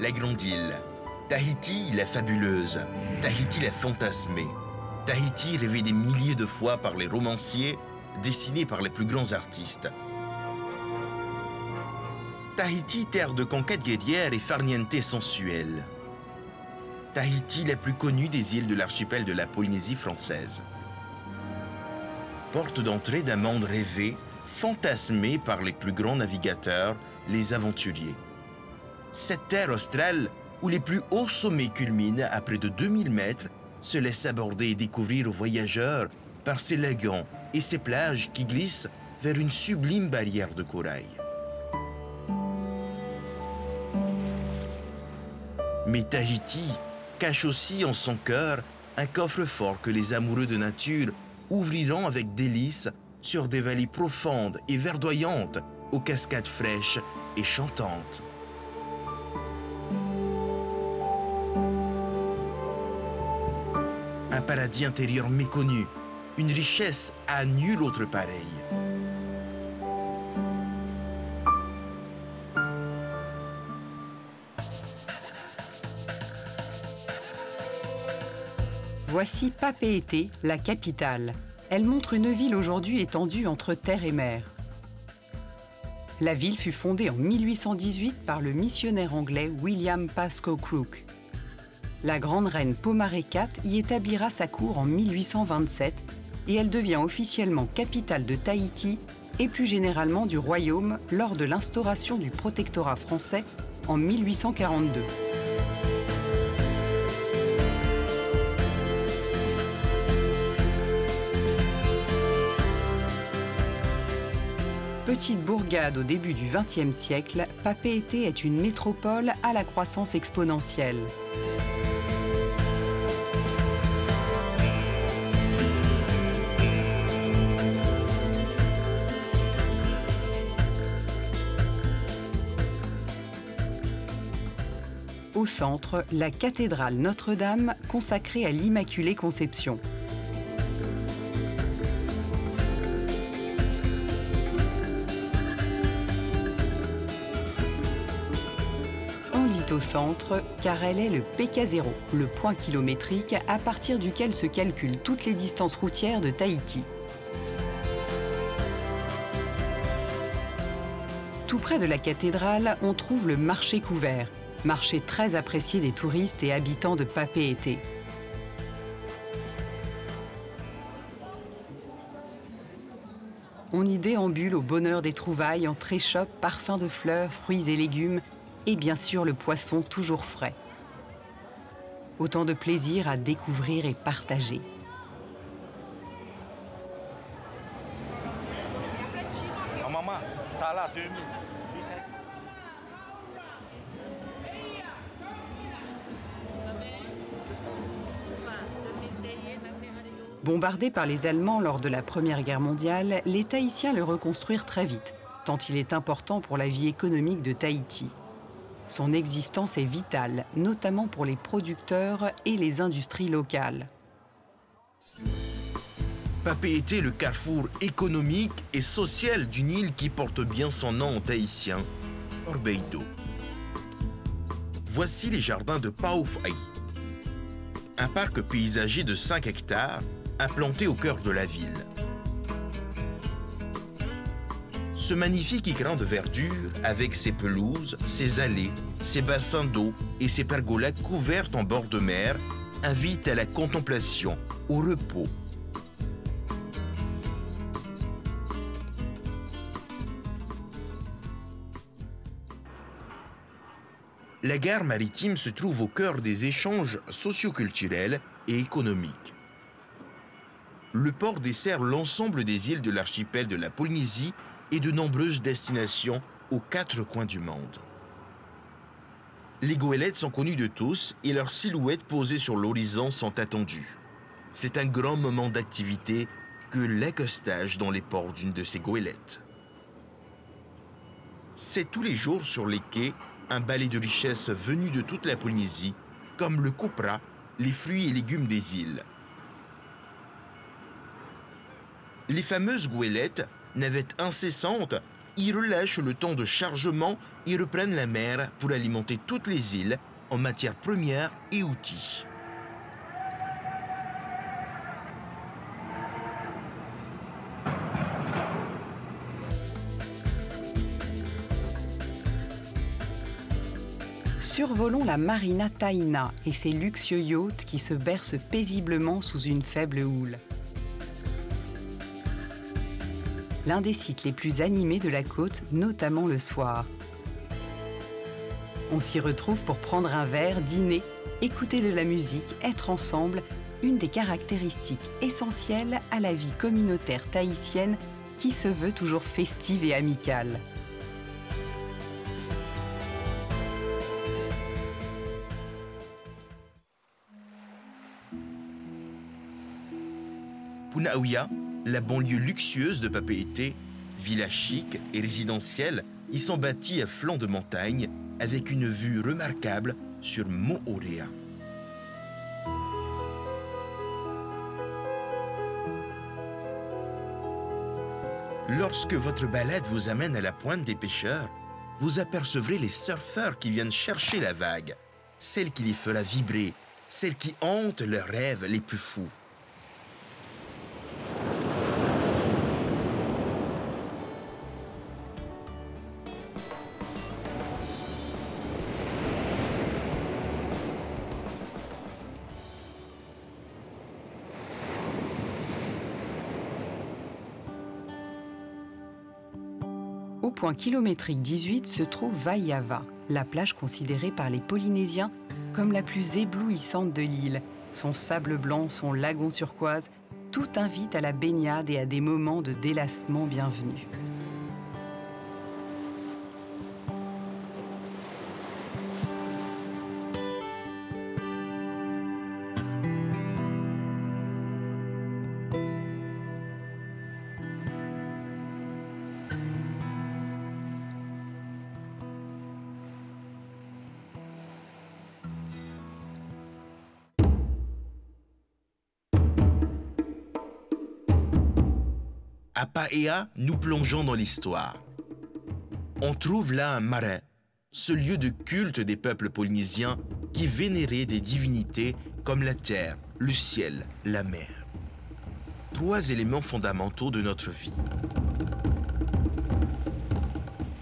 la grande île. Tahiti, la fabuleuse. Tahiti, la fantasmée. Tahiti, rêvée des milliers de fois par les romanciers, dessinée par les plus grands artistes. Tahiti, terre de conquête guerrière et farniente sensuelle. Tahiti, la plus connue des îles de l'archipel de la Polynésie française. Porte d'entrée d'un monde rêvé, fantasmé par les plus grands navigateurs, les aventuriers. Cette terre australe, où les plus hauts sommets culminent à près de 2000 mètres, se laisse aborder et découvrir aux voyageurs par ses lagons et ses plages qui glissent vers une sublime barrière de corail. Mais Tahiti cache aussi en son cœur un coffre-fort que les amoureux de nature ouvriront avec délice sur des vallées profondes et verdoyantes aux cascades fraîches et chantantes. Un paradis intérieur méconnu, une richesse à nul autre pareille. Voici Papeete, la capitale. Elle montre une ville aujourd'hui étendue entre terre et mer. La ville fut fondée en 1818 par le missionnaire anglais William Pascoe Crook. La grande reine Pomaré IV y établira sa cour en 1827 et elle devient officiellement capitale de Tahiti et plus généralement du royaume lors de l'instauration du protectorat français en 1842. Petite bourgade au début du XXe siècle, Papeete est une métropole à la croissance exponentielle. Au centre, la cathédrale Notre-Dame consacrée à l'Immaculée Conception. Au centre, car elle est le PK0, le point kilométrique à partir duquel se calculent toutes les distances routières de Tahiti. Tout près de la cathédrale, on trouve le marché couvert, marché très apprécié des touristes et habitants de Papeete. On y déambule au bonheur des trouvailles entre échoppes, parfums de fleurs, fruits et légumes, et bien sûr le poisson toujours frais. Autant de plaisir à découvrir et partager. Bombardés par les Allemands lors de la Première Guerre mondiale, les Tahitiens le reconstruirent très vite, tant il est important pour la vie économique de Tahiti. Son existence est vitale, notamment pour les producteurs et les industries locales. Papeete est le carrefour économique et social d'une île qui porte bien son nom en tahitien, Orbeïdo. Voici les jardins de Paufai, un parc paysager de 5 hectares implanté au cœur de la ville. Ce magnifique écrin de verdure, avec ses pelouses, ses allées, ses bassins d'eau et ses pergolas couvertes en bord de mer, invite à la contemplation, au repos. La gare maritime se trouve au cœur des échanges socioculturels et économiques. Le port dessert l'ensemble des îles de l'archipel de la Polynésie et de nombreuses destinations aux 4 coins du monde. Les goélettes sont connues de tous et leurs silhouettes posées sur l'horizon sont attendues. C'est un grand moment d'activité que l'accostage dans les ports d'une de ces goélettes. C'est tous les jours sur les quais un balai de richesses venues de toute la Polynésie, comme le copra, les fruits et légumes des îles. Les fameuses goélettes, navettes incessantes, y relâchent le temps de chargement et reprennent la mer pour alimenter toutes les îles en matières premières et outils. Survolons la Marina Taina et ses luxueux yachts qui se bercent paisiblement sous une faible houle. L'un des sites les plus animés de la côte, notamment le soir. On s'y retrouve pour prendre un verre, dîner, écouter de la musique, être ensemble, une des caractéristiques essentielles à la vie communautaire tahitienne qui se veut toujours festive et amicale. Punaauia, la banlieue luxueuse de Papeete, village chic et résidentiel, y sont bâtis à flanc de montagne avec une vue remarquable sur Moorea. Lorsque votre balade vous amène à la pointe des pêcheurs, vous apercevrez les surfeurs qui viennent chercher la vague, celle qui les fera vibrer, celle qui hante leurs rêves les plus fous. Au point kilométrique 18 se trouve Vaiava, la plage considérée par les Polynésiens comme la plus éblouissante de l'île. Son sable blanc, son lagon turquoise, tout invite à la baignade et à des moments de délassement bienvenus. À Paea, nous plongeons dans l'histoire. On trouve là un marais, ce lieu de culte des peuples polynésiens qui vénéraient des divinités comme la terre, le ciel, la mer. Trois éléments fondamentaux de notre vie.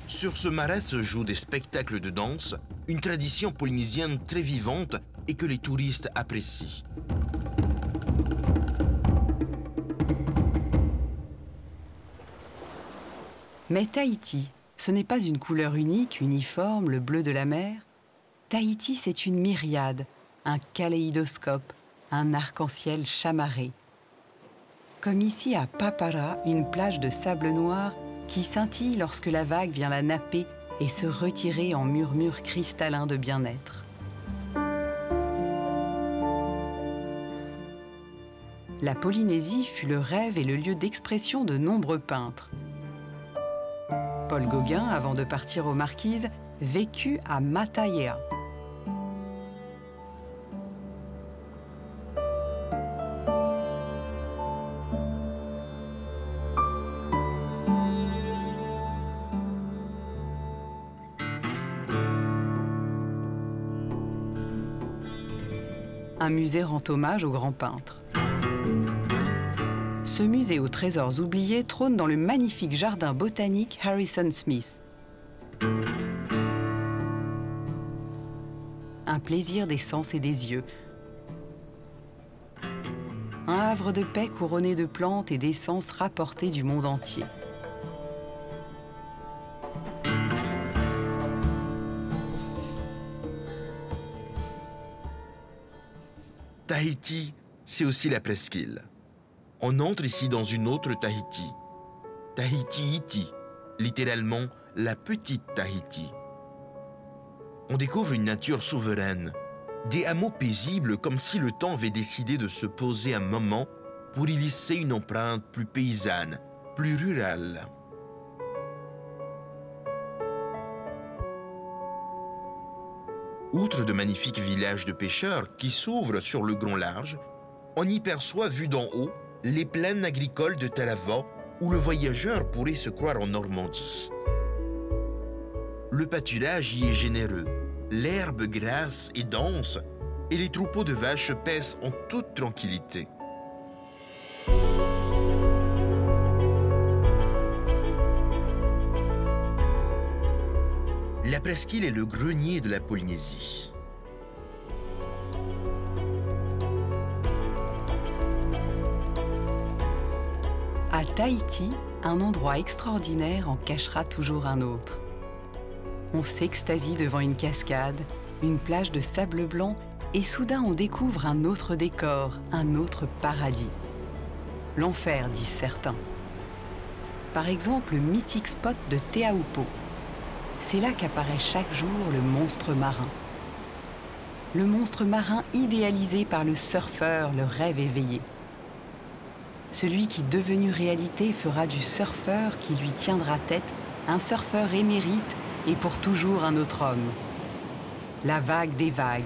Sur ce marais se jouent des spectacles de danse, une tradition polynésienne très vivante et que les touristes apprécient. Mais Tahiti, ce n'est pas une couleur unique, uniforme, le bleu de la mer. Tahiti, c'est une myriade, un kaléidoscope, un arc-en-ciel chamarré. Comme ici à Papara, une plage de sable noir qui scintille lorsque la vague vient la napper et se retirer en murmure cristallin de bien-être. La Polynésie fut le rêve et le lieu d'expression de nombreux peintres. Paul Gauguin, avant de partir aux Marquises, vécut à Mataaea. Un musée rend hommage au grand peintre. Ce musée aux trésors oubliés trône dans le magnifique jardin botanique Harrison Smith. Un plaisir des sens et des yeux. Un havre de paix couronné de plantes et d'essences rapportées du monde entier. Tahiti, c'est aussi la presqu'île. On entre ici dans une autre Tahiti. Tahiti-Iti, littéralement la petite Tahiti. On découvre une nature souveraine, des hameaux paisibles comme si le temps avait décidé de se poser un moment pour y laisser une empreinte plus paysanne, plus rurale. Outre de magnifiques villages de pêcheurs qui s'ouvrent sur le grand large, on y perçoit, vu d'en haut, les plaines agricoles de Tarawa où le voyageur pourrait se croire en Normandie. Le pâturage y est généreux, l'herbe grasse et dense, et les troupeaux de vaches paissent en toute tranquillité. La presqu'île est le grenier de la Polynésie. À Tahiti, un endroit extraordinaire en cachera toujours un autre. On s'extasie devant une cascade, une plage de sable blanc, et soudain on découvre un autre décor, un autre paradis. L'enfer, disent certains. Par exemple, le mythique spot de Te Aupo. C'est là qu'apparaît chaque jour le monstre marin. Le monstre marin idéalisé par le surfeur, le rêve éveillé. Celui qui, devenu réalité, fera du surfeur qui lui tiendra tête un surfeur émérite et pour toujours un autre homme. La vague des vagues.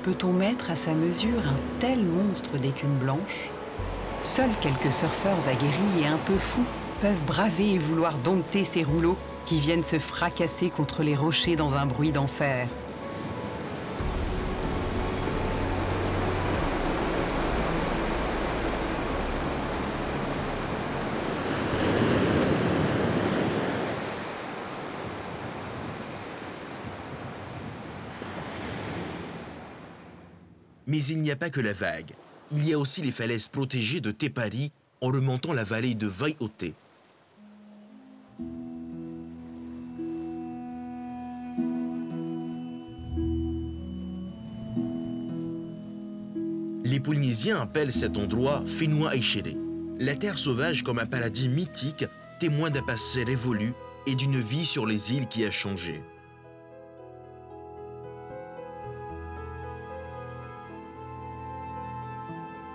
Peut-on mettre à sa mesure un tel monstre d'écume blanche? Seuls quelques surfeurs aguerris et un peu fous peuvent braver et vouloir dompter ces rouleaux qui viennent se fracasser contre les rochers dans un bruit d'enfer. Mais il n'y a pas que la vague. Il y a aussi les falaises protégées de Te Pari en remontant la vallée de Vaiote. Les Polynésiens appellent cet endroit Whenua Aichere, la terre sauvage comme un paradis mythique, témoin d'un passé révolu et d'une vie sur les îles qui a changé.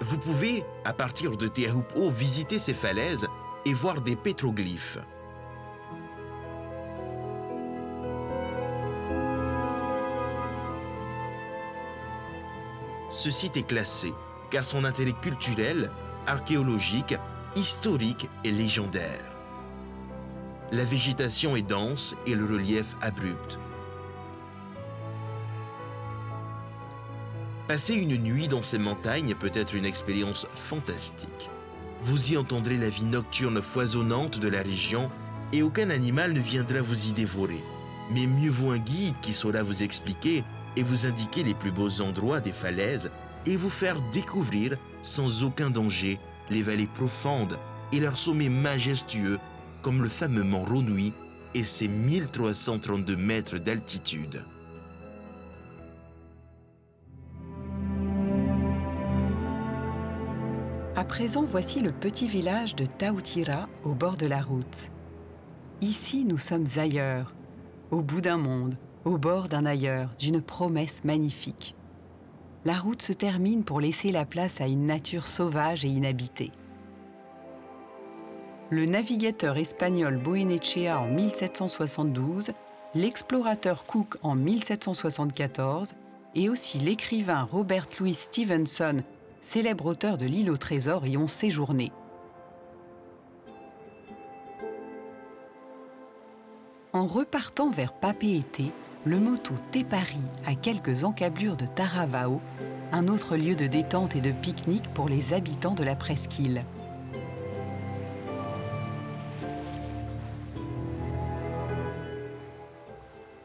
Vous pouvez, à partir de Te Aupo, visiter ces falaises et voir des pétroglyphes. Ce site est classé car son intérêt culturel, archéologique, historique et légendaire. La végétation est dense et le relief abrupt. Passer une nuit dans ces montagnes peut être une expérience fantastique. Vous y entendrez la vie nocturne foisonnante de la région et aucun animal ne viendra vous y dévorer. Mais mieux vaut un guide qui saura vous expliquer et vous indiquer les plus beaux endroits des falaises et vous faire découvrir sans aucun danger les vallées profondes et leurs sommets majestueux comme le fameux mont Ronui et ses 1332 mètres d'altitude. À présent, voici le petit village de Tautira au bord de la route. Ici, nous sommes ailleurs, au bout d'un monde, au bord d'un ailleurs, d'une promesse magnifique. La route se termine pour laisser la place à une nature sauvage et inhabitée. Le navigateur espagnol Goyenechea en 1772, l'explorateur Cook en 1774 et aussi l'écrivain Robert Louis Stevenson, célèbre auteur de l'île au trésor, y ont séjourné. En repartant vers Papeete, le moto Te Pari a quelques encablures de Taravao, un autre lieu de détente et de pique-nique pour les habitants de la presqu'île.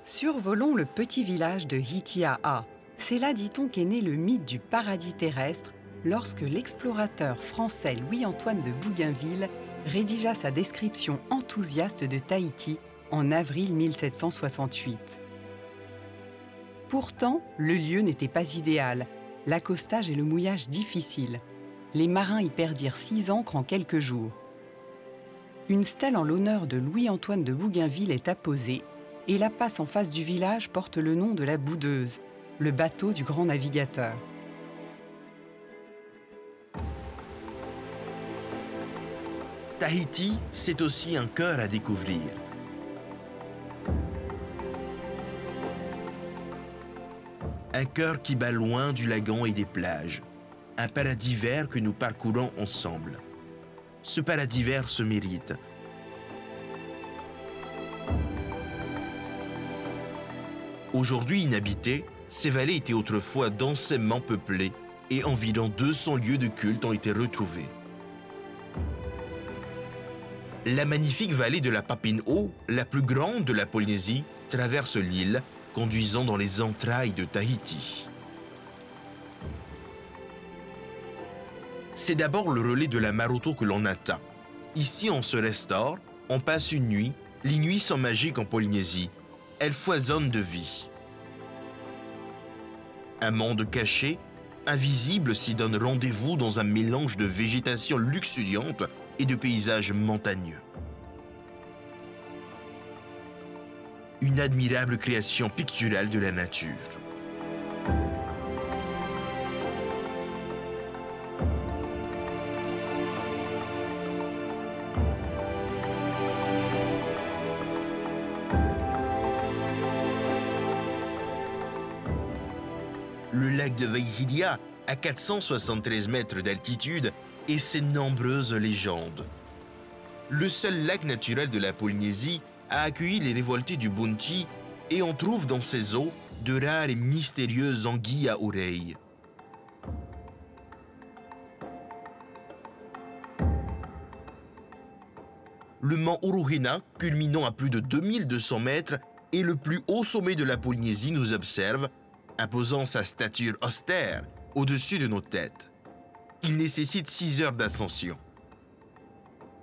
Survolons le petit village de Hitia'a. C'est là, dit-on, qu'est né le mythe du paradis terrestre, lorsque l'explorateur français Louis-Antoine de Bougainville rédigea sa description enthousiaste de Tahiti en avril 1768. Pourtant, le lieu n'était pas idéal, l'accostage et le mouillage difficiles. Les marins y perdirent 6 ancres en quelques jours. Une stèle en l'honneur de Louis-Antoine de Bougainville est apposée et la passe en face du village porte le nom de la Boudeuse, le bateau du grand navigateur. Tahiti, c'est aussi un cœur à découvrir. un cœur qui bat loin du lagon et des plages. Un paradis vert que nous parcourons ensemble. Ce paradis vert se mérite. Aujourd'hui inhabitées, ces vallées étaient autrefois densément peuplées et environ 200 lieux de culte ont été retrouvés. La magnifique vallée de la Papineau, la plus grande de la Polynésie, traverse l'île, conduisant dans les entrailles de Tahiti. C'est d'abord le relais de la Maroto que l'on atteint. Ici, on se restaure, on passe une nuit. Les nuits sont magiques en Polynésie. Elles foisonnent de vie. Un monde caché, invisible, s'y donne rendez-vous dans un mélange de végétation luxuriante et de paysages montagneux. Une admirable création picturale de la nature. Le lac de Vaihilya, à 473 mètres d'altitude, et ses nombreuses légendes. Le seul lac naturel de la Polynésie a accueilli les révoltés du Bounty et on trouve dans ses eaux de rares et mystérieuses anguilles à oreilles. Le mont Uruhina, culminant à plus de 2200 mètres, est le plus haut sommet de la Polynésie, nous observe, imposant sa stature austère au-dessus de nos têtes. Il nécessite 6 heures d'ascension.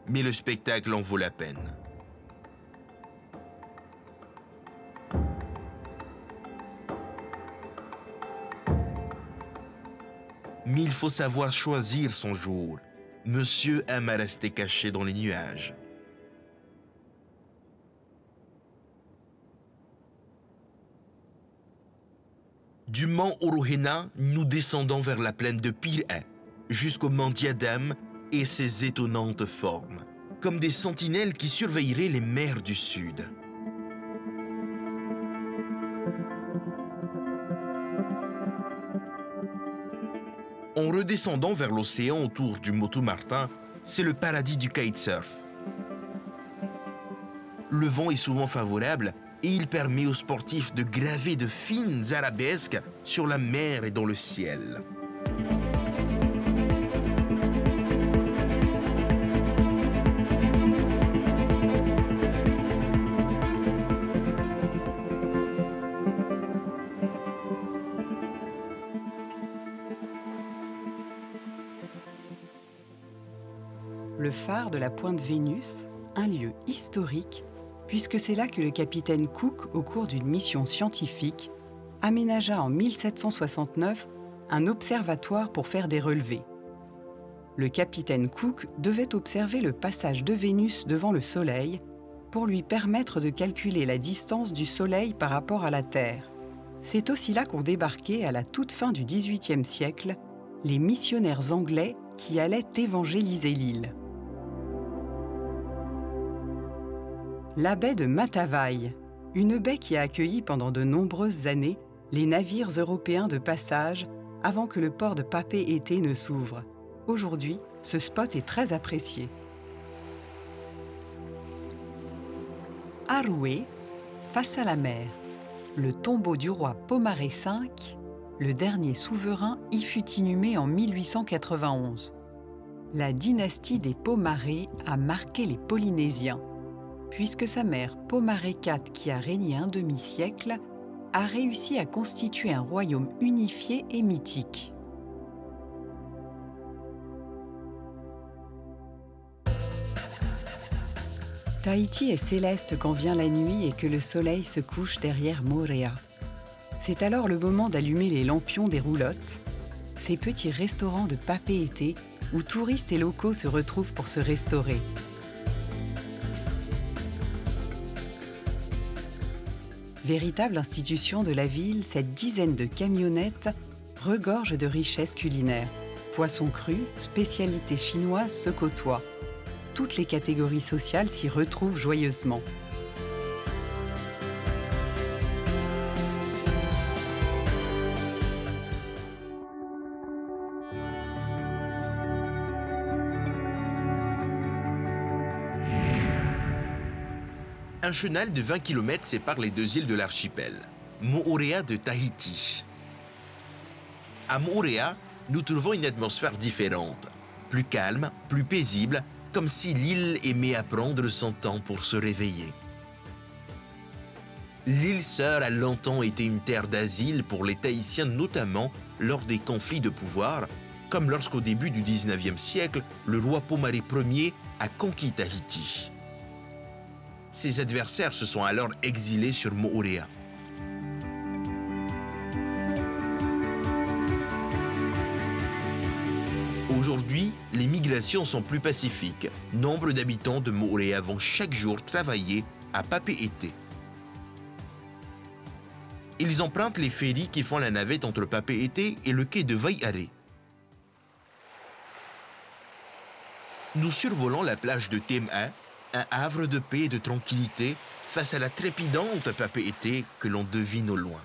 Mais le spectacle en vaut la peine. Mais il faut savoir choisir son jour. Monsieur aime à rester caché dans les nuages. Du mont Uruhina, nous descendons vers la plaine de Pir'e, jusqu'au mont Diadème et ses étonnantes formes, comme des sentinelles qui surveilleraient les mers du Sud. En redescendant vers l'océan autour du Motu Martin, c'est le paradis du kitesurf. Le vent est souvent favorable et il permet aux sportifs de graver de fines arabesques sur la mer et dans le ciel. Le phare de la Pointe Vénus, un lieu historique, puisque c'est là que le capitaine Cook, au cours d'une mission scientifique, aménagea en 1769 un observatoire pour faire des relevés. Le capitaine Cook devait observer le passage de Vénus devant le Soleil pour lui permettre de calculer la distance du Soleil par rapport à la Terre. C'est aussi là qu'ont débarqué, à la toute fin du XVIIIe siècle, les missionnaires anglais qui allaient évangéliser l'île. La baie de Matavai, une baie qui a accueilli pendant de nombreuses années les navires européens de passage avant que le port de Papeete ne s'ouvre. Aujourd'hui, ce spot est très apprécié. Aroué, face à la mer, le tombeau du roi Pomaré V, le dernier souverain, y fut inhumé en 1891. La dynastie des Pomaré a marqué les Polynésiens, puisque sa mère Pomaré IV, qui a régné un demi-siècle, a réussi à constituer un royaume unifié et mythique. Tahiti est céleste quand vient la nuit et que le soleil se couche derrière Moorea. C'est alors le moment d'allumer les lampions des roulottes, ces petits restaurants de Papeete où touristes et locaux se retrouvent pour se restaurer. Véritable institution de la ville, cette dizaine de camionnettes regorge de richesses culinaires. Poissons crus, spécialités chinoises se côtoient. Toutes les catégories sociales s'y retrouvent joyeusement. Un chenal de 20 km sépare les deux îles de l'archipel, Moorea de Tahiti. À Moorea, nous trouvons une atmosphère différente, plus calme, plus paisible, comme si l'île aimait à prendre son temps pour se réveiller. L'île Sœur a longtemps été une terre d'asile pour les Tahitiens, notamment lors des conflits de pouvoir, comme lorsqu'au début du 19e siècle, le roi Pomaré Ier a conquis Tahiti. Ses adversaires se sont alors exilés sur Moorea. Aujourd'hui, les migrations sont plus pacifiques. Nombre d'habitants de Moorea vont chaque jour travailler à Papeete. Ils empruntent les ferries qui font la navette entre Papeete et le quai de Waiare. Nous survolons la plage de Tema, un havre de paix et de tranquillité face à la trépidante Papeete que l'on devine au loin.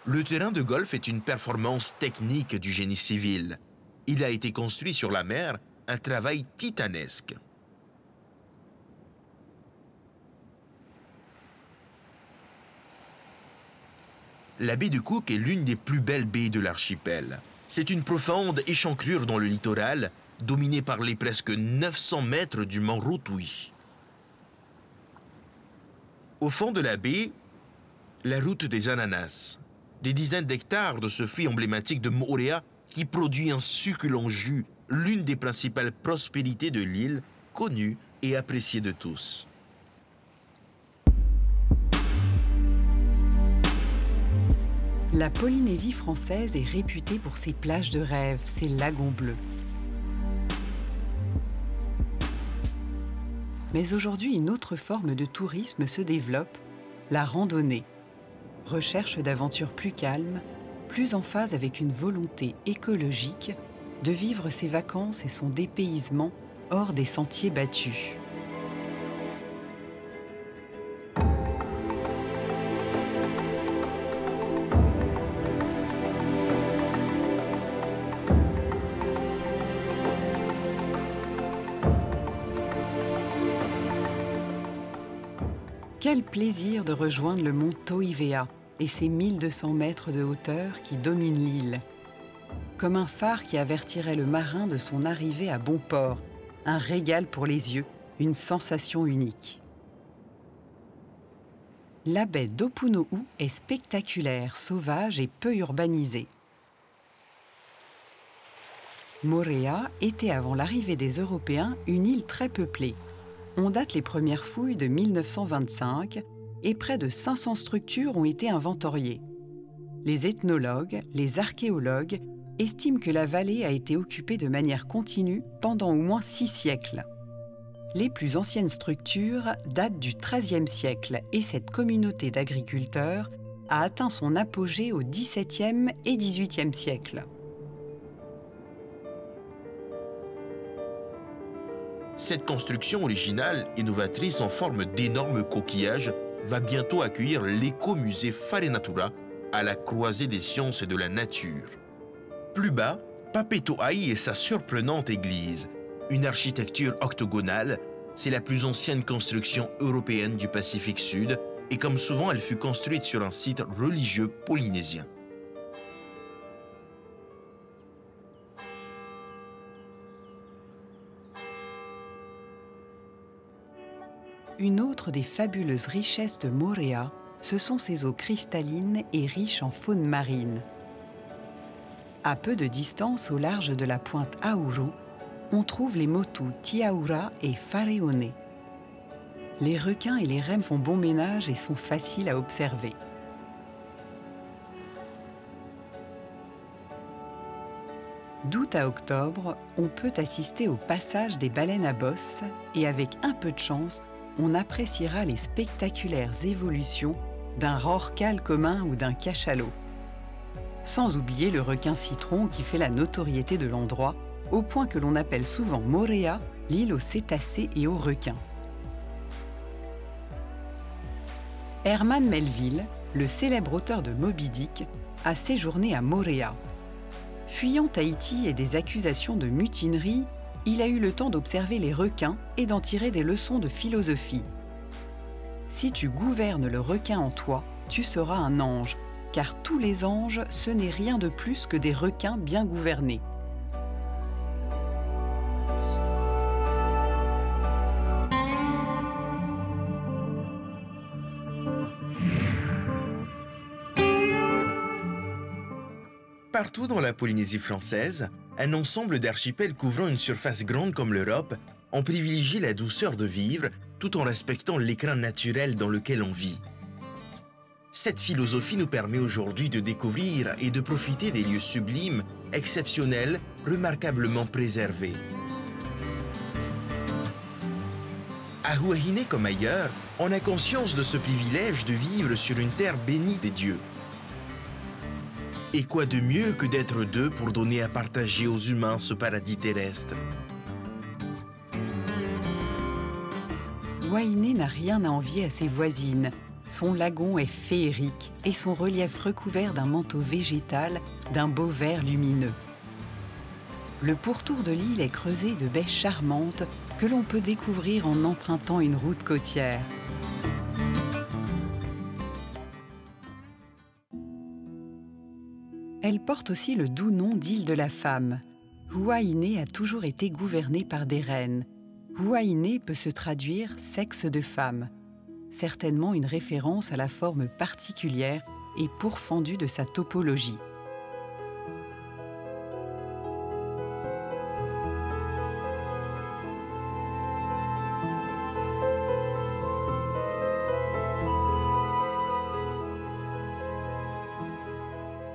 Le terrain de golf est une performance technique du génie civil. Il a été construit sur la mer, un travail titanesque. La baie de Cook est l'une des plus belles baies de l'archipel. C'est une profonde échancrure dans le littoral, dominée par les presque 900 mètres du mont Rotui. Au fond de la baie, la route des ananas. Des dizaines d'hectares de ce fruit emblématique de Moorea qui produit un succulent jus, l'une des principales prospérités de l'île, connue et appréciée de tous. La Polynésie française est réputée pour ses plages de rêve, ses lagons bleus. Mais aujourd'hui, une autre forme de tourisme se développe, la randonnée. Recherche d'aventures plus calmes, plus en phase avec une volonté écologique de vivre ses vacances et son dépaysement hors des sentiers battus. Quel plaisir de rejoindre le mont Toivea et ses 1200 mètres de hauteur qui dominent l'île. Comme un phare qui avertirait le marin de son arrivée à bon port, un régal pour les yeux, une sensation unique. La baie d'Opuno'u est spectaculaire, sauvage et peu urbanisée. Moorea était avant l'arrivée des Européens une île très peuplée. On date les premières fouilles de 1925 et près de 500 structures ont été inventoriées. Les ethnologues, les archéologues estiment que la vallée a été occupée de manière continue pendant au moins 6 siècles. Les plus anciennes structures datent du XIIIe siècle et cette communauté d'agriculteurs a atteint son apogée au XVIIe et XVIIIe siècle. Cette construction originale et novatrice en forme d'énormes coquillages va bientôt accueillir l'écomusée Wharenatura à la croisée des sciences et de la nature. Plus bas, Papeto'ai et sa surprenante église. Une architecture octogonale, c'est la plus ancienne construction européenne du Pacifique Sud et comme souvent elle fut construite sur un site religieux polynésien. Une autre des fabuleuses richesses de Moorea, ce sont ses eaux cristallines et riches en faune marine. À peu de distance au large de la pointe Auru, on trouve les motus Tiaura et Whareone. Les requins et les rennes font bon ménage et sont faciles à observer. D'août à octobre, on peut assister au passage des baleines à bosse et avec un peu de chance, on appréciera les spectaculaires évolutions d'un rorqual commun ou d'un cachalot. Sans oublier le requin citron qui fait la notoriété de l'endroit, au point que l'on appelle souvent Moorea l'île aux cétacés et aux requins. Herman Melville, le célèbre auteur de Moby Dick, a séjourné à Moorea. Fuyant Tahiti et des accusations de mutinerie, il a eu le temps d'observer les requins et d'en tirer des leçons de philosophie. Si tu gouvernes le requin en toi, tu seras un ange, car tous les anges, ce n'est rien de plus que des requins bien gouvernés. Partout dans la Polynésie française, un ensemble d'archipels couvrant une surface grande comme l'Europe ont privilégié la douceur de vivre tout en respectant l'écrin naturel dans lequel on vit. Cette philosophie nous permet aujourd'hui de découvrir et de profiter des lieux sublimes, exceptionnels, remarquablement préservés. À Huahine comme ailleurs, on a conscience de ce privilège de vivre sur une terre bénie des dieux. Et quoi de mieux que d'être deux pour donner à partager aux humains ce paradis terrestre? Huahine n'a rien à envier à ses voisines. Son lagon est féerique et son relief recouvert d'un manteau végétal d'un beau vert lumineux. Le pourtour de l'île est creusé de baies charmantes que l'on peut découvrir en empruntant une route côtière. Elle porte aussi le doux nom d'île de la femme. Huahine a toujours été gouvernée par des reines. Huahine peut se traduire « sexe de femme », certainement une référence à la forme particulière et pourfendue de sa topologie.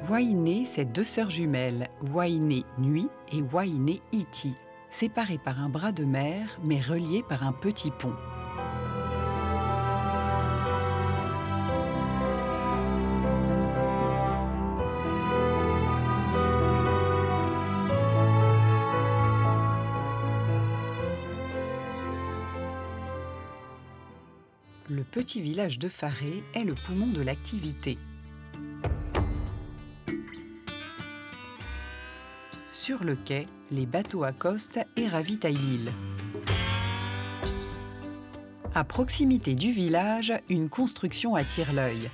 Huahine, c'est deux sœurs jumelles, Huahine Nui et Huahine Iti, séparées par un bras de mer mais reliées par un petit pont. Le petit village de Faré est le poumon de l'activité. Sur le quai, les bateaux accostent et ravitaillent l'île. À proximité du village, une construction attire l'œil.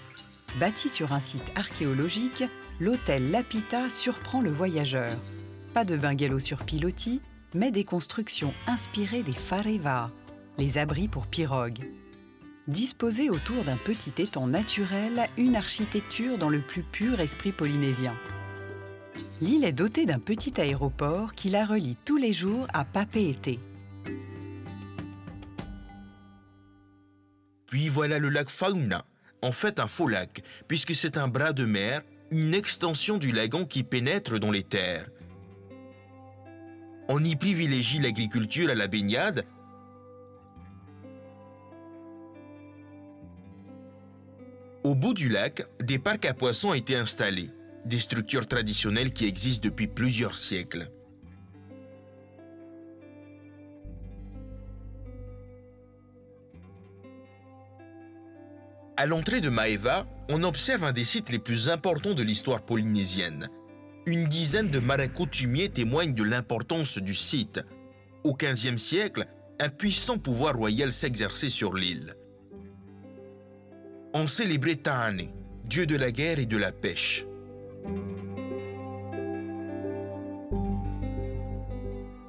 Bâti sur un site archéologique, l'hôtel Lapita surprend le voyageur. Pas de bungalow sur pilotis, mais des constructions inspirées des fareva, les abris pour pirogues. Disposée autour d'un petit étang naturel, une architecture dans le plus pur esprit polynésien. L'île est dotée d'un petit aéroport qui la relie tous les jours à Papeete. Puis voilà le lac Fauna, en fait un faux lac, puisque c'est un bras de mer, une extension du lagon qui pénètre dans les terres. On y privilégie l'agriculture à la baignade. Au bout du lac, des parcs à poissons ont été installés, des structures traditionnelles qui existent depuis plusieurs siècles. À l'entrée de Maeva, on observe un des sites les plus importants de l'histoire polynésienne. Une dizaine de marins coutumiers témoignent de l'importance du site. Au XVe siècle, un puissant pouvoir royal s'exerçait sur l'île. On célébrait Tahane, dieu de la guerre et de la pêche.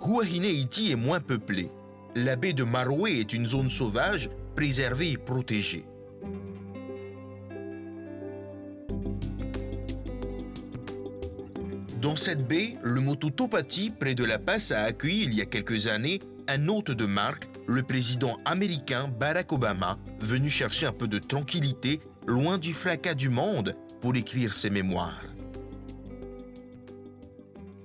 Huahine Iti est moins peuplée. La baie de Maroé est une zone sauvage, préservée et protégée. Dans cette baie, le Motutopati, près de La Passe, a accueilli il y a quelques années un hôte de marque, le président américain Barack Obama, venu chercher un peu de tranquillité loin du fracas du monde pour écrire ses mémoires.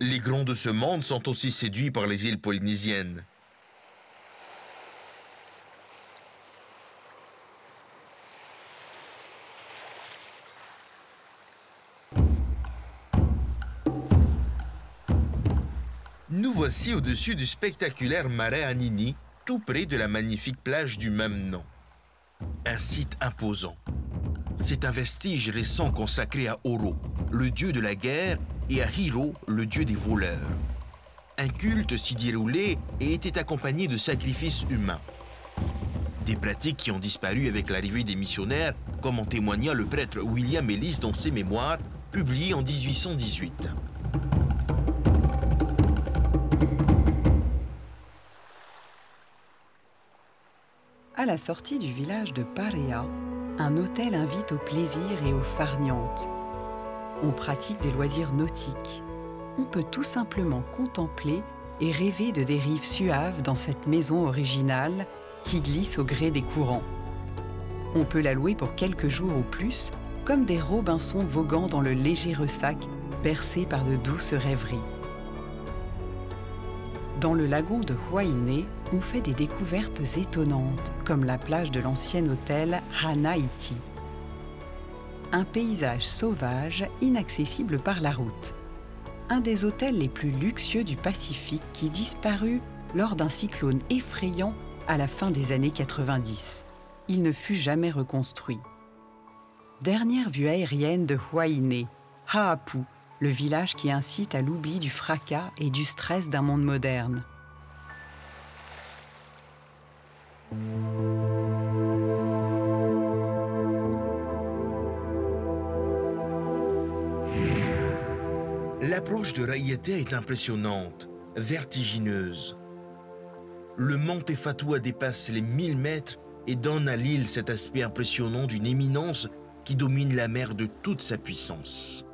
Les grands de ce monde sont aussi séduits par les îles polynésiennes. Nous voici au-dessus du spectaculaire marais Anini, tout près de la magnifique plage du même nom. Un site imposant. C'est un vestige récent consacré à Oro, le dieu de la guerre, et à Hiro, le dieu des voleurs. Un culte s'y déroulait et était accompagné de sacrifices humains. Des pratiques qui ont disparu avec l'arrivée des missionnaires, comme en témoigna le prêtre William Ellis dans ses mémoires, publiés en 1818. À la sortie du village de Parea, un hôtel invite au plaisir et aux farnientes. On pratique des loisirs nautiques. On peut tout simplement contempler et rêver de dérives suaves dans cette maison originale qui glisse au gré des courants. On peut la louer pour quelques jours ou plus, comme des Robinson voguant dans le léger ressac, bercés par de douces rêveries. Dans le lagon de Huayné, on fait des découvertes étonnantes, comme la plage de l'ancien hôtel Hanaiti. Un paysage sauvage, inaccessible par la route. Un des hôtels les plus luxueux du Pacifique qui disparut lors d'un cyclone effrayant à la fin des années 90. Il ne fut jamais reconstruit. Dernière vue aérienne de Huayné, Haapu, le village qui incite à l'oubli du fracas et du stress d'un monde moderne. L'approche de Raiatea est impressionnante, vertigineuse. Le mont Te dépasse les 1000 mètres et donne à l'île cet aspect impressionnant d'une éminence qui domine la mer de toute sa puissance.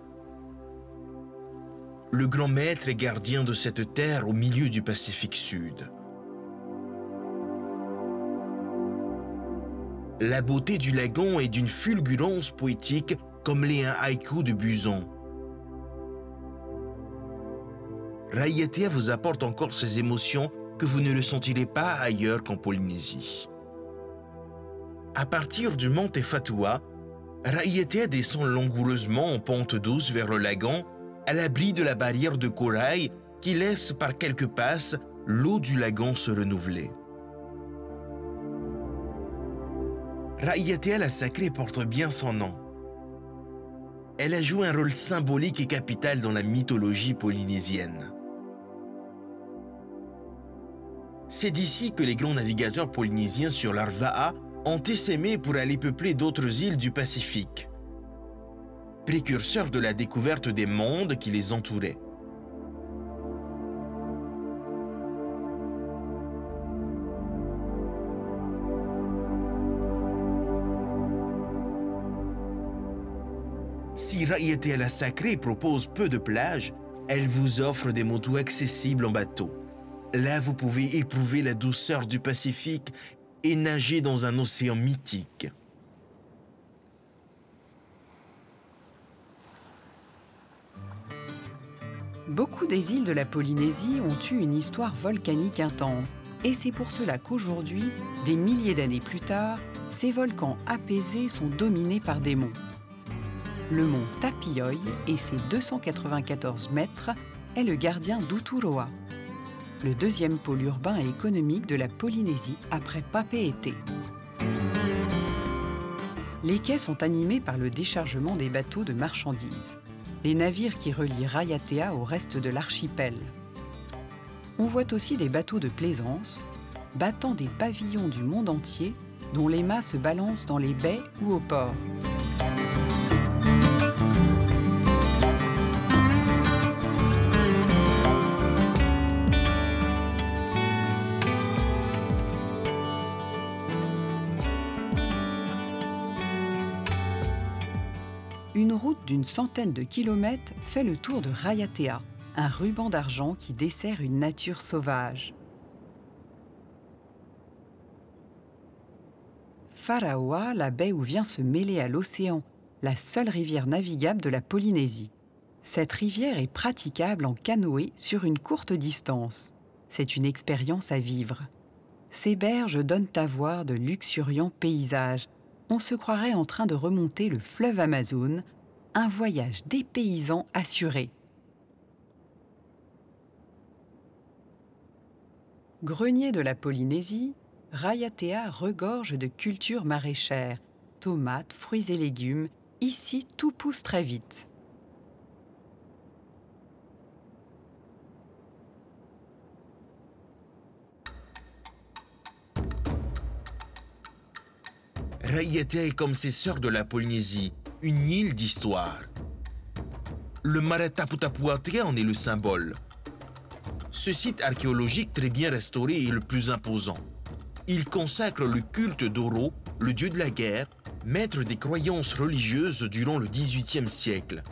Le grand maître est gardien de cette terre au milieu du Pacifique Sud. La beauté du lagon est d'une fulgurance poétique comme l'est un haïku de Buzon. Raiatea vous apporte encore ces émotions que vous ne ressentirez pas ailleurs qu'en Polynésie. À partir du mont Te Raiatea descend langoureusement en pente douce vers le lagon, à l'abri de la barrière de corail qui laisse par quelques passes l'eau du lagon se renouveler. Raiatea la sacrée porte bien son nom. Elle a joué un rôle symbolique et capital dans la mythologie polynésienne. C'est d'ici que les grands navigateurs polynésiens sur l'Arva'a ont essaimé pour aller peupler d'autres îles du Pacifique, précurseurs de la découverte des mondes qui les entouraient. Si Raiatea la Sacrée propose peu de plages, elle vous offre des motos accessibles en bateau. Là, vous pouvez éprouver la douceur du Pacifique et nager dans un océan mythique. Beaucoup des îles de la Polynésie ont eu une histoire volcanique intense. Et c'est pour cela qu'aujourd'hui, des milliers d'années plus tard, ces volcans apaisés sont dominés par des monts. Le mont Tapioi et ses 294 mètres est le gardien d'Uturoa, le deuxième pôle urbain et économique de la Polynésie après Papeete. Les quais sont animés par le déchargement des bateaux de marchandises, les navires qui relient Raiatea au reste de l'archipel. On voit aussi des bateaux de plaisance, battant des pavillons du monde entier, dont les mâts se balancent dans les baies ou au port. Une route d'une centaine de kilomètres fait le tour de Raiatea, un ruban d'argent qui dessert une nature sauvage. Wharaoa, la baie où vient se mêler à l'océan, la seule rivière navigable de la Polynésie. Cette rivière est praticable en canoë sur une courte distance. C'est une expérience à vivre. Ces berges donnent à voir de luxuriants paysages. On se croirait en train de remonter le fleuve Amazone, un voyage dépaysant assuré. Grenier de la Polynésie, Raiatea regorge de cultures maraîchères, tomates, fruits et légumes. Ici, tout pousse très vite. Raiatea est comme ses sœurs de la Polynésie, une île d'histoire. Le marais Tapu Tapu Atea en est le symbole. Ce site archéologique très bien restauré est le plus imposant. Il consacre le culte d'Oro, le dieu de la guerre, maître des croyances religieuses durant le XVIIIe siècle.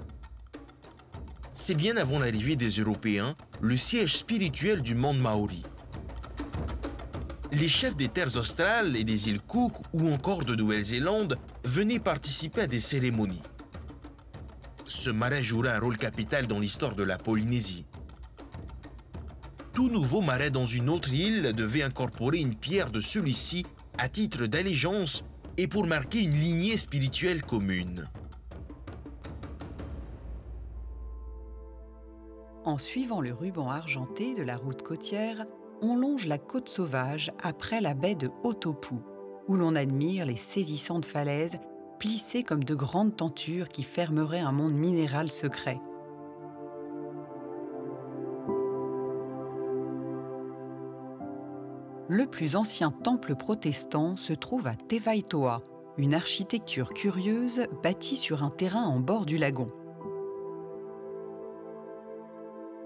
C'est bien avant l'arrivée des Européens, le siège spirituel du monde maori. Les chefs des terres australes et des îles Cook ou encore de Nouvelle-Zélande venaient participer à des cérémonies. Ce marais jouera un rôle capital dans l'histoire de la Polynésie. Tout nouveau marais dans une autre île devait incorporer une pierre de celui-ci à titre d'allégeance et pour marquer une lignée spirituelle commune. En suivant le ruban argenté de la route côtière, on longe la côte sauvage après la baie de Otopu, où l'on admire les saisissantes falaises plissées comme de grandes tentures qui fermeraient un monde minéral secret. Le plus ancien temple protestant se trouve à Te Waitoa, une architecture curieuse bâtie sur un terrain en bord du lagon.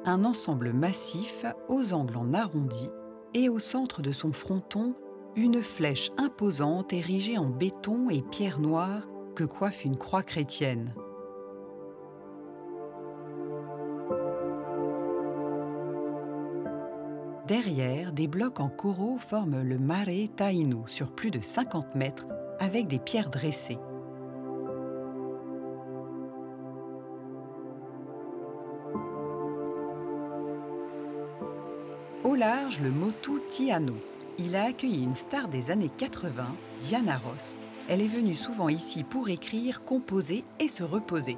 Un ensemble massif aux angles en arrondi et au centre de son fronton, une flèche imposante érigée en béton et pierre noire que coiffe une croix chrétienne. Derrière, des blocs en coraux forment le Mare Tainu sur plus de 50 mètres avec des pierres dressées. Au large, le Motu Tiano. Il a accueilli une star des années 80, Diana Ross. Elle est venue souvent ici pour écrire, composer et se reposer.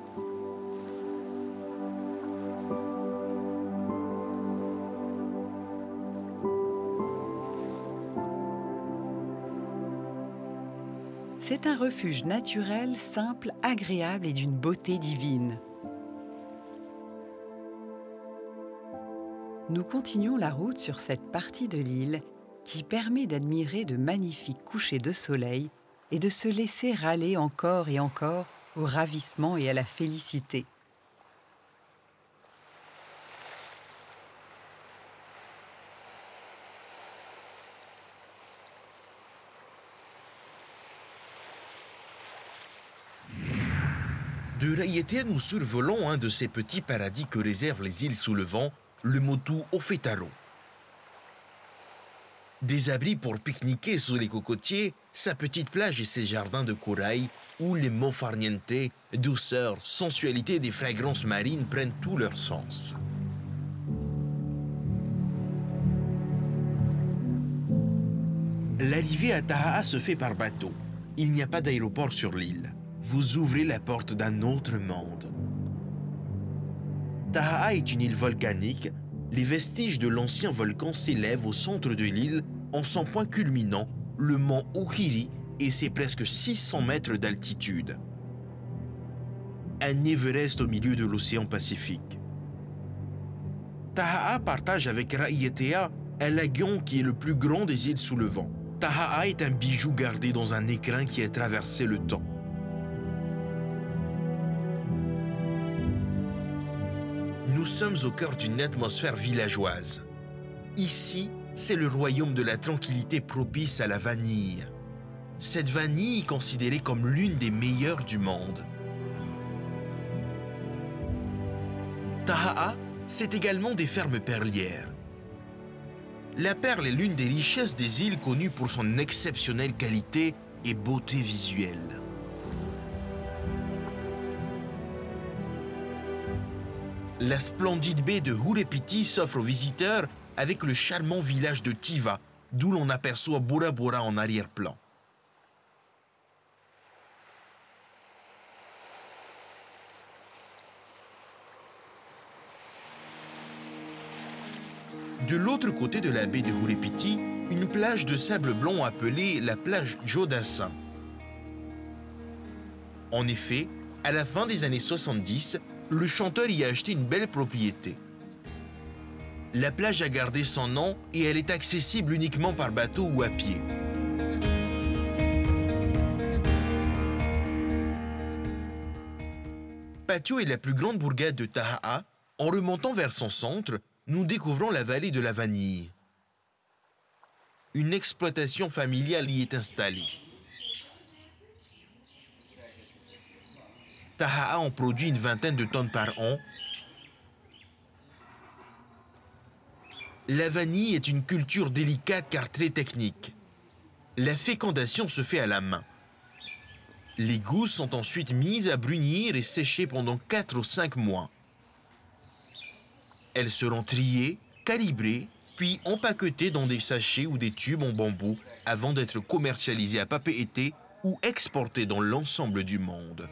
C'est un refuge naturel, simple, agréable et d'une beauté divine. Nous continuons la route sur cette partie de l'île qui permet d'admirer de magnifiques couchers de soleil et de se laisser râler encore et encore au ravissement et à la félicité. De Raiatea, nous survolons un de ces petits paradis que réservent les îles sous le vent, le Motu Ofetaro. Des abris pour pique-niquer sous les cocotiers, sa petite plage et ses jardins de corail, où les mots farniente, douceur, sensualité des fragrances marines prennent tout leur sens. L'arrivée à Taha'a se fait par bateau. Il n'y a pas d'aéroport sur l'île. Vous ouvrez la porte d'un autre monde. Taha'a est une île volcanique. Les vestiges de l'ancien volcan s'élèvent au centre de l'île en son point culminant, le mont Ohiri, et c'est presque 600 mètres d'altitude. Un Everest au milieu de l'océan Pacifique. Taha'a partage avec Raiatea un lagon qui est le plus grand des îles sous le vent. Taha'a est un bijou gardé dans un écrin qui a traversé le temps. Nous sommes au cœur d'une atmosphère villageoise. Ici, c'est le royaume de la tranquillité propice à la vanille. Cette vanille est considérée comme l'une des meilleures du monde. Taha'a, c'est également des fermes perlières. La perle est l'une des richesses des îles connues pour son exceptionnelle qualité et beauté visuelle. La splendide baie de Hurepiti s'offre aux visiteurs avec le charmant village de Tiva, d'où l'on aperçoit Bora Bora en arrière-plan. De l'autre côté de la baie de Hurepiti, une plage de sable blanc appelée la plage Jodassin. En effet, à la fin des années 70, le chanteur y a acheté une belle propriété. La plage a gardé son nom et elle est accessible uniquement par bateau ou à pied. Patio est la plus grande bourgade de Taha'a. En remontant vers son centre, nous découvrons la vallée de la vanille. Une exploitation familiale y est installée. Taha'a en produit une vingtaine de tonnes par an. La vanille est une culture délicate car très technique. La fécondation se fait à la main. Les gousses sont ensuite mises à brunir et séchées pendant 4 ou 5 mois. Elles seront triées, calibrées, puis empaquetées dans des sachets ou des tubes en bambou avant d'être commercialisées à Papeete ou exportées dans l'ensemble du monde.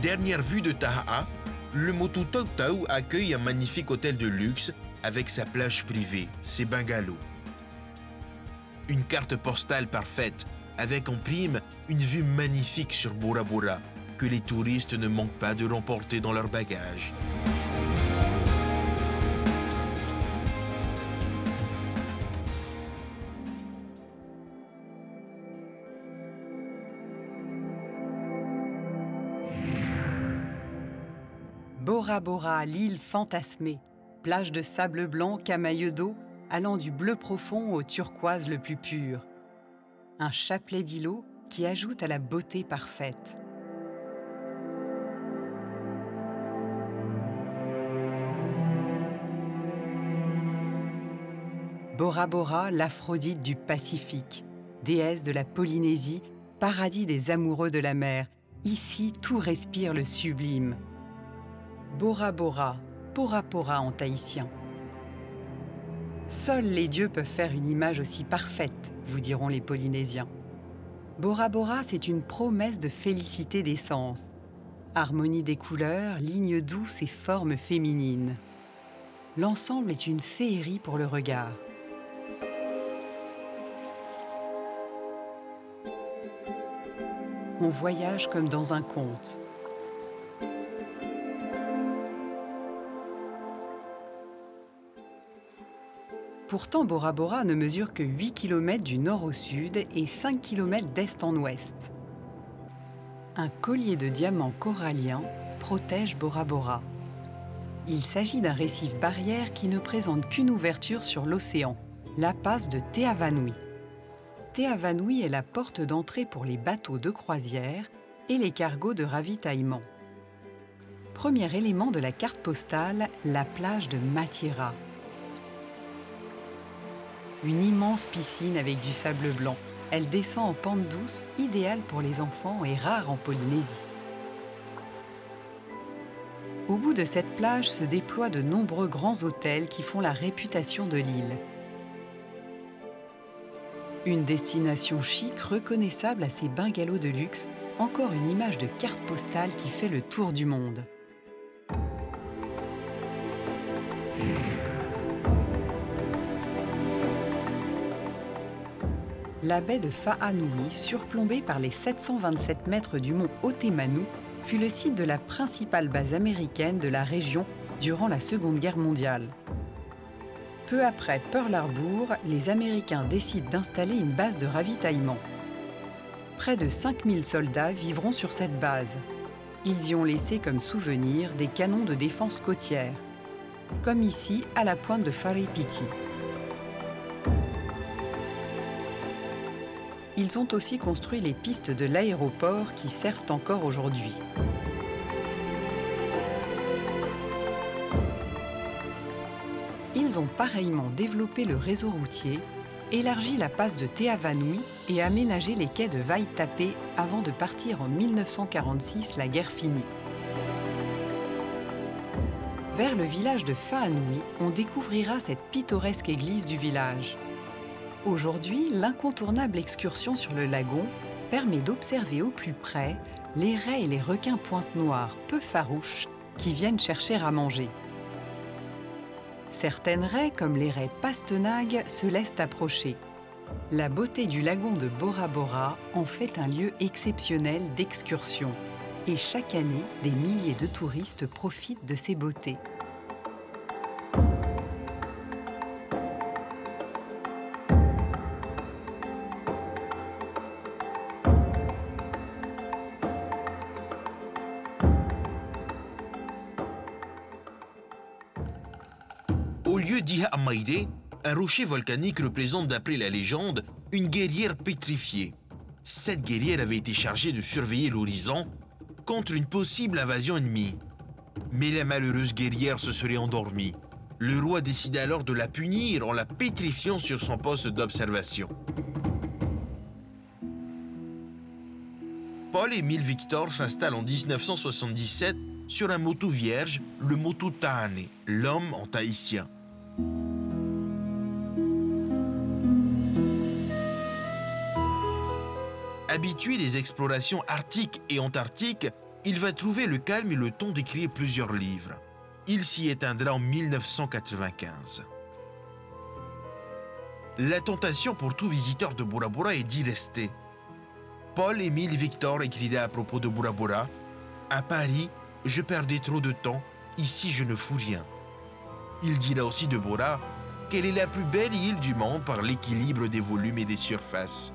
Dernière vue de Taha'a, le Motu Tautau accueille un magnifique hôtel de luxe avec sa plage privée, ses bungalows. Une carte postale parfaite avec en prime une vue magnifique sur Bora Bora que les touristes ne manquent pas de remporter dans leurs bagages. Bora Bora, l'île fantasmée, plage de sable blanc camailleux d'eau allant du bleu profond au turquoise le plus pur. Un chapelet d'îlots qui ajoute à la beauté parfaite. Bora Bora, l'Aphrodite du Pacifique, déesse de la Polynésie, paradis des amoureux de la mer. Ici, tout respire le sublime. Bora Bora, Pora Pora en tahitien. Seuls les dieux peuvent faire une image aussi parfaite, vous diront les Polynésiens. Bora Bora, c'est une promesse de félicité des sens. Harmonie des couleurs, lignes douces et formes féminines. L'ensemble est une féerie pour le regard. On voyage comme dans un conte. Pourtant, Bora Bora ne mesure que 8 km du nord au sud et 5 km d'est en ouest. Un collier de diamants coralliens protège Bora Bora. Il s'agit d'un récif barrière qui ne présente qu'une ouverture sur l'océan, la passe de Te Avanui. Te Avanui est la porte d'entrée pour les bateaux de croisière et les cargos de ravitaillement. Premier élément de la carte postale, la plage de Matira. Une immense piscine avec du sable blanc. Elle descend en pente douce, idéale pour les enfants et rare en Polynésie. Au bout de cette plage se déploient de nombreux grands hôtels qui font la réputation de l'île. Une destination chic reconnaissable à ses bungalows de luxe, encore une image de carte postale qui fait le tour du monde. La baie de Fa'anui, surplombée par les 727 mètres du mont Otemanu, fut le site de la principale base américaine de la région durant la Seconde Guerre mondiale. Peu après Pearl Harbor, les Américains décident d'installer une base de ravitaillement. Près de 5000 soldats vivront sur cette base. Ils y ont laissé comme souvenir des canons de défense côtière, comme ici à la pointe de Wharepiti. Ils ont aussi construit les pistes de l'aéroport qui servent encore aujourd'hui. Ils ont pareillement développé le réseau routier, élargi la passe de Te Avanui et aménagé les quais de Vaitape avant de partir en 1946, la guerre finie. Vers le village de Fa'anui, on découvrira cette pittoresque église du village. Aujourd'hui, l'incontournable excursion sur le lagon permet d'observer au plus près les raies et les requins pointe-noire peu farouches qui viennent chercher à manger. Certaines raies, comme les raies pastenagues, se laissent approcher. La beauté du lagon de Bora Bora en fait un lieu exceptionnel d'excursion. Et chaque année, des milliers de touristes profitent de ces beautés. Au lieu d'Iha Amaire, un rocher volcanique représente, d'après la légende, une guerrière pétrifiée. Cette guerrière avait été chargée de surveiller l'horizon contre une possible invasion ennemie. Mais la malheureuse guerrière se serait endormie. Le roi décida alors de la punir en la pétrifiant sur son poste d'observation. Paul-Émile Victor s'installe en 1977 sur un motu vierge, le motu Tahane, l'homme en tahitien. Habitué des explorations arctiques et antarctiques, il va trouver le calme et le temps d'écrire plusieurs livres. Il s'y éteindra en 1995. La tentation pour tout visiteur de Bora Bora est d'y rester. Paul-Émile Victor écrira à propos de Bora Bora: « À Paris, je perdais trop de temps, ici je ne fous rien. » Il dira aussi de Bora qu'elle est la plus belle île du monde par l'équilibre des volumes et des surfaces.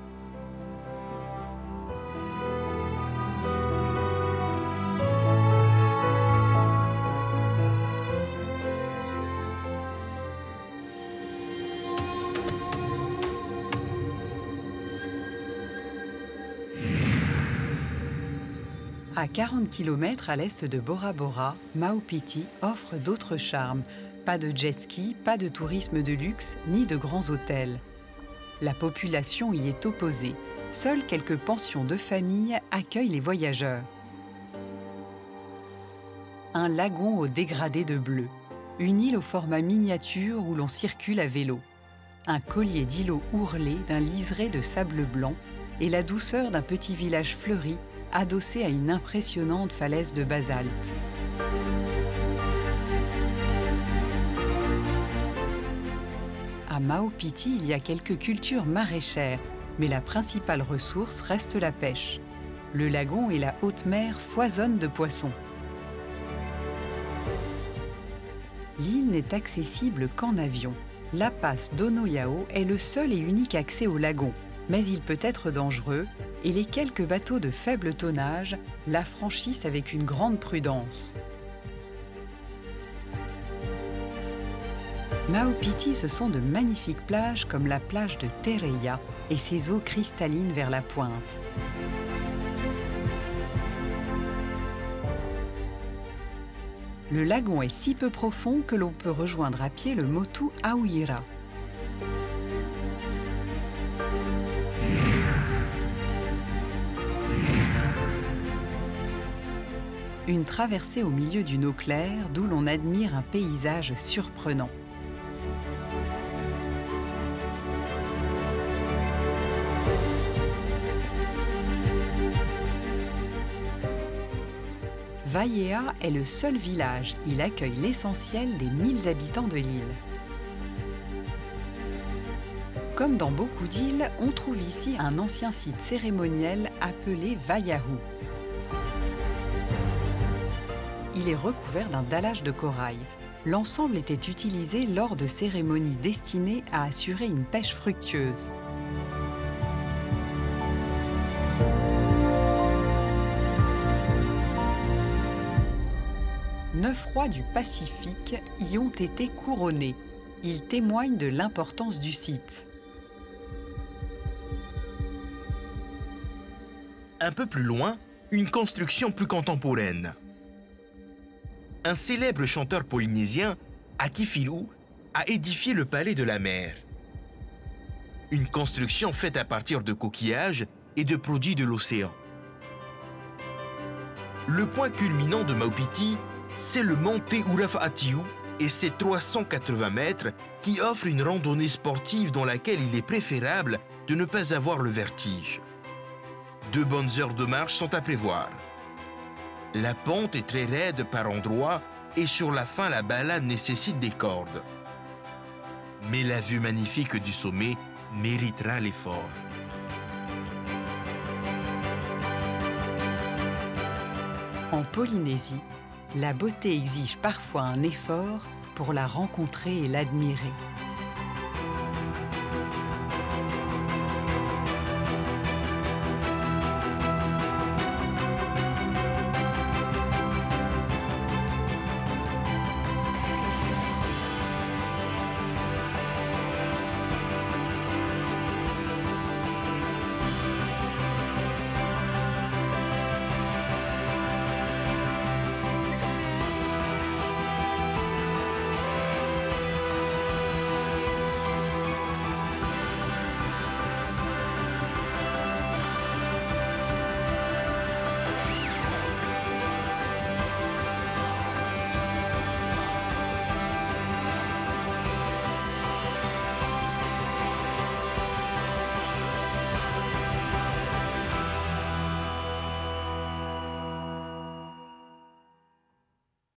À 40 km à l'est de Bora Bora, Maupiti offre d'autres charmes. Pas de jet-ski, pas de tourisme de luxe, ni de grands hôtels. La population y est opposée. Seules quelques pensions de famille accueillent les voyageurs. Un lagon au dégradé de bleu. Une île au format miniature où l'on circule à vélo. Un collier d'îlots ourlés d'un liseré de sable blanc et la douceur d'un petit village fleuri adossé à une impressionnante falaise de basalte. À Maupiti, il y a quelques cultures maraîchères, mais la principale ressource reste la pêche. Le lagon et la haute mer foisonnent de poissons. L'île n'est accessible qu'en avion. La passe d'Onoyao est le seul et unique accès au lagon, mais il peut être dangereux et les quelques bateaux de faible tonnage la franchissent avec une grande prudence. Maupiti, ce sont de magnifiques plages comme la plage de Tereia et ses eaux cristallines vers la pointe. Le lagon est si peu profond que l'on peut rejoindre à pied le motu Auira. Une traversée au milieu d'une eau claire d'où l'on admire un paysage surprenant. Vaiea est le seul village. Il accueille l'essentiel des 1000 habitants de l'île. Comme dans beaucoup d'îles, on trouve ici un ancien site cérémoniel appelé Vaiahu. Il est recouvert d'un dallage de corail. L'ensemble était utilisé lors de cérémonies destinées à assurer une pêche fructueuse. Neuf rois du Pacifique y ont été couronnés. Ils témoignent de l'importance du site. Un peu plus loin, une construction plus contemporaine. Un célèbre chanteur polynésien, Akifilu, a édifié le palais de la mer. Une construction faite à partir de coquillages et de produits de l'océan. Le point culminant de Maupiti, c'est le mont Te Urafa'atiu et ses 380 mètres qui offrent une randonnée sportive dans laquelle il est préférable de ne pas avoir le vertige. 2 bonnes heures de marche sont à prévoir. La pente est très raide par endroits et sur la fin, la balade nécessite des cordes. Mais la vue magnifique du sommet méritera l'effort. En Polynésie, la beauté exige parfois un effort pour la rencontrer et l'admirer.